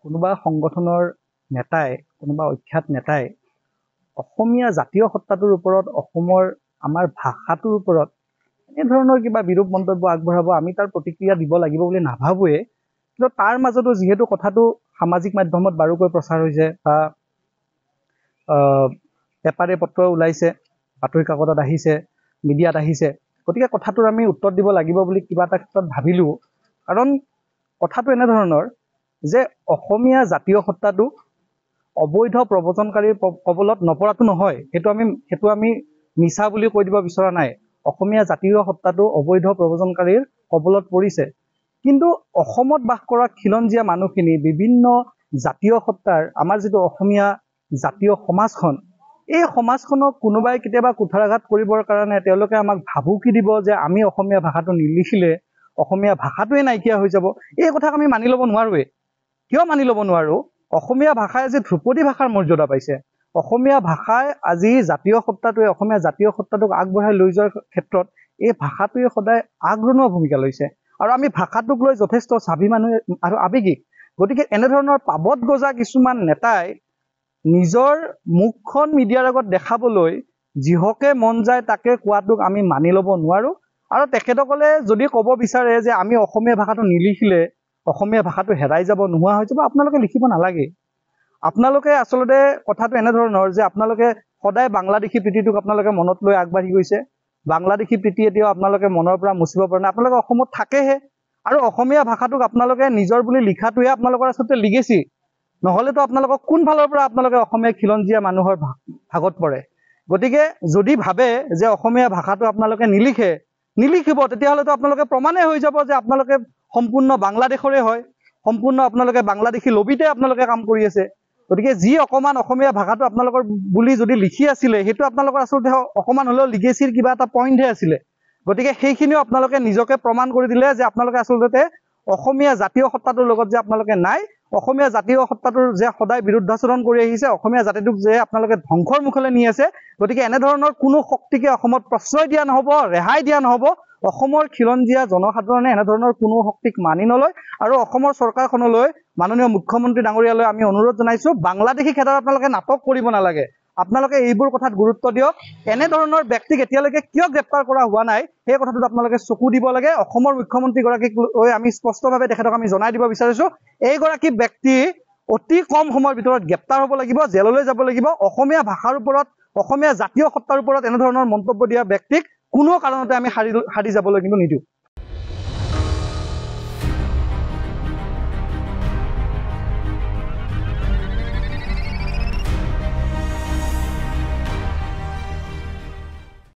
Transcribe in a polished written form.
কোনোবা সংগঠনৰ নেতাই কোনোবা অখ্যাত নেতাই অসমীয়া জাতীয় সত্তাটোৰ ওপৰত অসমৰ আমাৰ ভাষাটোৰ ওপৰত এনেধৰণৰ কিবা বিৰূপ মন্তব্য আগবঢ়াব আমি তাৰ প্ৰতিক্ৰিয়া দিব লাগিব বুলি নাভাবোৱে কিন্তু তাৰ মাজতো যিহেতু কথাটো সামাজিক মাধ্যমত বাৰুকৈ প্ৰচাৰ হৈছে বা পেপাৰে পত্ৰ ওলাইছে বাতৰি কাকতত আহিছে মিডিয়াত আহিছে গতিকে কথাটোৰ আমি উত্তৰ দিব লাগিব বুলি কিবা এটা ক্ষেত্ৰত ভাবিলো কাৰণ কথাটো এনেধৰণৰ যে অসমীয়া জাতীয় সত্তাটো অবৈধ প্ৰবচনকাৰীৰ কবলত নপৰাটো নহয় সেইটো আমি মিছা বুলি কৈ দিব বিচৰা নাই অসমীয়া জাতীয় সত্তাটো অবৈধ প্ৰবচনকাৰীৰ কবলত পৰিছে কিন্তু অসমত বাস কৰা খিলঞ্জীয়া মানুহখিনি বিভিন্ন জাতীয় সত্তাৰ আমাৰ যেটো অসমীয়া জাতীয় সমাজখন এই সমাজখনক কোনোবাই কেতিয়াবা কুঠাৰাঘাত কৰিবৰ কাৰণে তেওঁলোকে আমাক ভাবুকি দিব যে আমি অসমীয়া ভাষাটো নিলিখিলে অসমীয়া ভাষাটোৱে নাইকিয়া হৈ যাব এই কথা আমি মানি ল'ব নোৱাৰোৱে কিয় মানি ল'ব নোৱাৰো অসমীয়া ভাষাই যে ধ্ৰুপদী ভাষাৰ মৰ্যাদা পাইছে অসমীয়া ভাষাই আজি জাতীয় সত্তাটোৱে অসমীয়া জাতীয় সত্তাটোক আগবঢ়াই লৈ যোৱাৰ ক্ষেত্ৰত এই ভাষাটোৱে সদায় আগৰণুৱা ভূমিকা লৈছে আৰু আমি ভাষাটোক লৈ যথেষ্ট স্বাভিমানী আৰু আৱেগিক গতিকে এনেধৰণৰ পাবত গজা কিছুমান নেতাই নিজৰ মুখখন মিডিয়াৰ আগত দেখাবলৈ যিহকে মন যায় তাকে কোৱাটোক আমি মানি ল'ব নোৱাৰো আৰু তেখেতসকলে যদি ক'ব বিচাৰে যে আমি অসমীয়া ভাষাটো নিলিখিলে অসমীয়া ভাষাটো হেৰাই যাব নোহোৱা হৈ যাব আপোনালোকে লিখিব নালাগে আপোনালোকে আসলতে কথাটো এনেধৰণৰ যে আপোনালোকে সদায় বাংলাদেশী প্ৰীতিটোক আপোনালোকে মনত লৈ আগবাঢ়ি গৈছে বাংলাদেশী প্ৰীতি এতিয়াও আপোনালোকে মনৰ পৰা মুছিব পৰা নাই আপোনালোকে অসমত থাকেহে আৰু অসমীয়া ভাষাটোক আপোনালোকে নিজৰ বুলি লিখাটোহে আপোনালোকৰ আসলতে লিগেছি নহলেতো আপোনালোকক কোন ফালৰ পৰা আপোনালোকে অসমীয়া খিলঞ্জীয়া মানুহৰ ভাগত পৰে গতিকে যদি ভাবে যে অসমীয়া ভাষাটো আপোনালোকে নিলিখিব তেতিয়াহলেতো আপোনালোকে প্ৰমাণে হৈ যাব যে আপোনালোকে সম্পূৰ্ণ বাংলাদেশৰে হয় সম্পূৰ্ণ আপোনালোকে বাংলাদেশী লবিতে আপোনালোকে কাম কৰি আছে গতিকে যি অকমান অসমীয়া ভাষাটো আপোনালোকৰ বুলি যদি লিখি আছিলে সেইটো আপোনালোকৰ আসলতে অকমান হলেও লিগেচিৰ কিবা এটা পইণ্টহে আছিলে গতিকে সেইখিনিও আপোনালোকে নিজকে প্ৰমাণ কৰি দিলে যে আপোনালোকে আসলতে অসমীয়া জাতীয় সত্তাটোৰ লগত যে আপোনালোকে নাই অসমীয়া জাতীয় সত্তাটোৰ যে সদায় বিৰুদ্ধাচৰণ কৰি আহিছে অসমীয়া জাতিটোক যে আপোনালোকে ধ্বংসৰ মুখলৈ নি আছে গতিকে এনেধৰণৰ কোনো শক্তিকে অসমত প্ৰশ্ৰয় দিয়া নহব ৰেহাই দিয়া নহব অসমৰ খিলঞ্জীয়া জনসাধাৰণে এনেধৰণৰ কোনো শক্তিক মানি নলয় আৰু অসমৰ চৰকাৰখনলৈ মাননীয় মুখ্যমন্ত্ৰী ডাঙৰীয়ালৈ আমি অনুৰোধ জনাইছো বাংলাদেশী খেদাত আপোনালোকে নাটক কৰিব নালাগে আপোনালোকে এইবোৰ কথাত গুৰুত্ব দিয়ক এনেধৰণৰ ব্যক্তিক এতিয়ালৈকে কিয় গ্ৰেপ্তাৰ কৰা হোৱা নাই সেই কথাটোত আপোনালোকে চকু দিব লাগে অসমৰ মুখ্যমন্ত্ৰী গৰাকীক আমি স্পষ্টভাৱে তেখেতক আমি জনাই দিব বিচাৰিছো এই গৰাকী ব্যক্তি অতি কম সময়ৰ ভিতৰত গ্ৰেপ্তাৰ হ'ব লাগিব জেললৈ যাব লাগিব অসমীয়া ভাষাৰ ওপৰত অসমীয়া জাতীয় সত্তাৰ ওপৰত এনেধৰণৰ মন্তব্য দিয়া ব্যক্তিক কোনো কাৰণতে আমি হাৰি যাবলৈ কিন্তু নিদিওঁ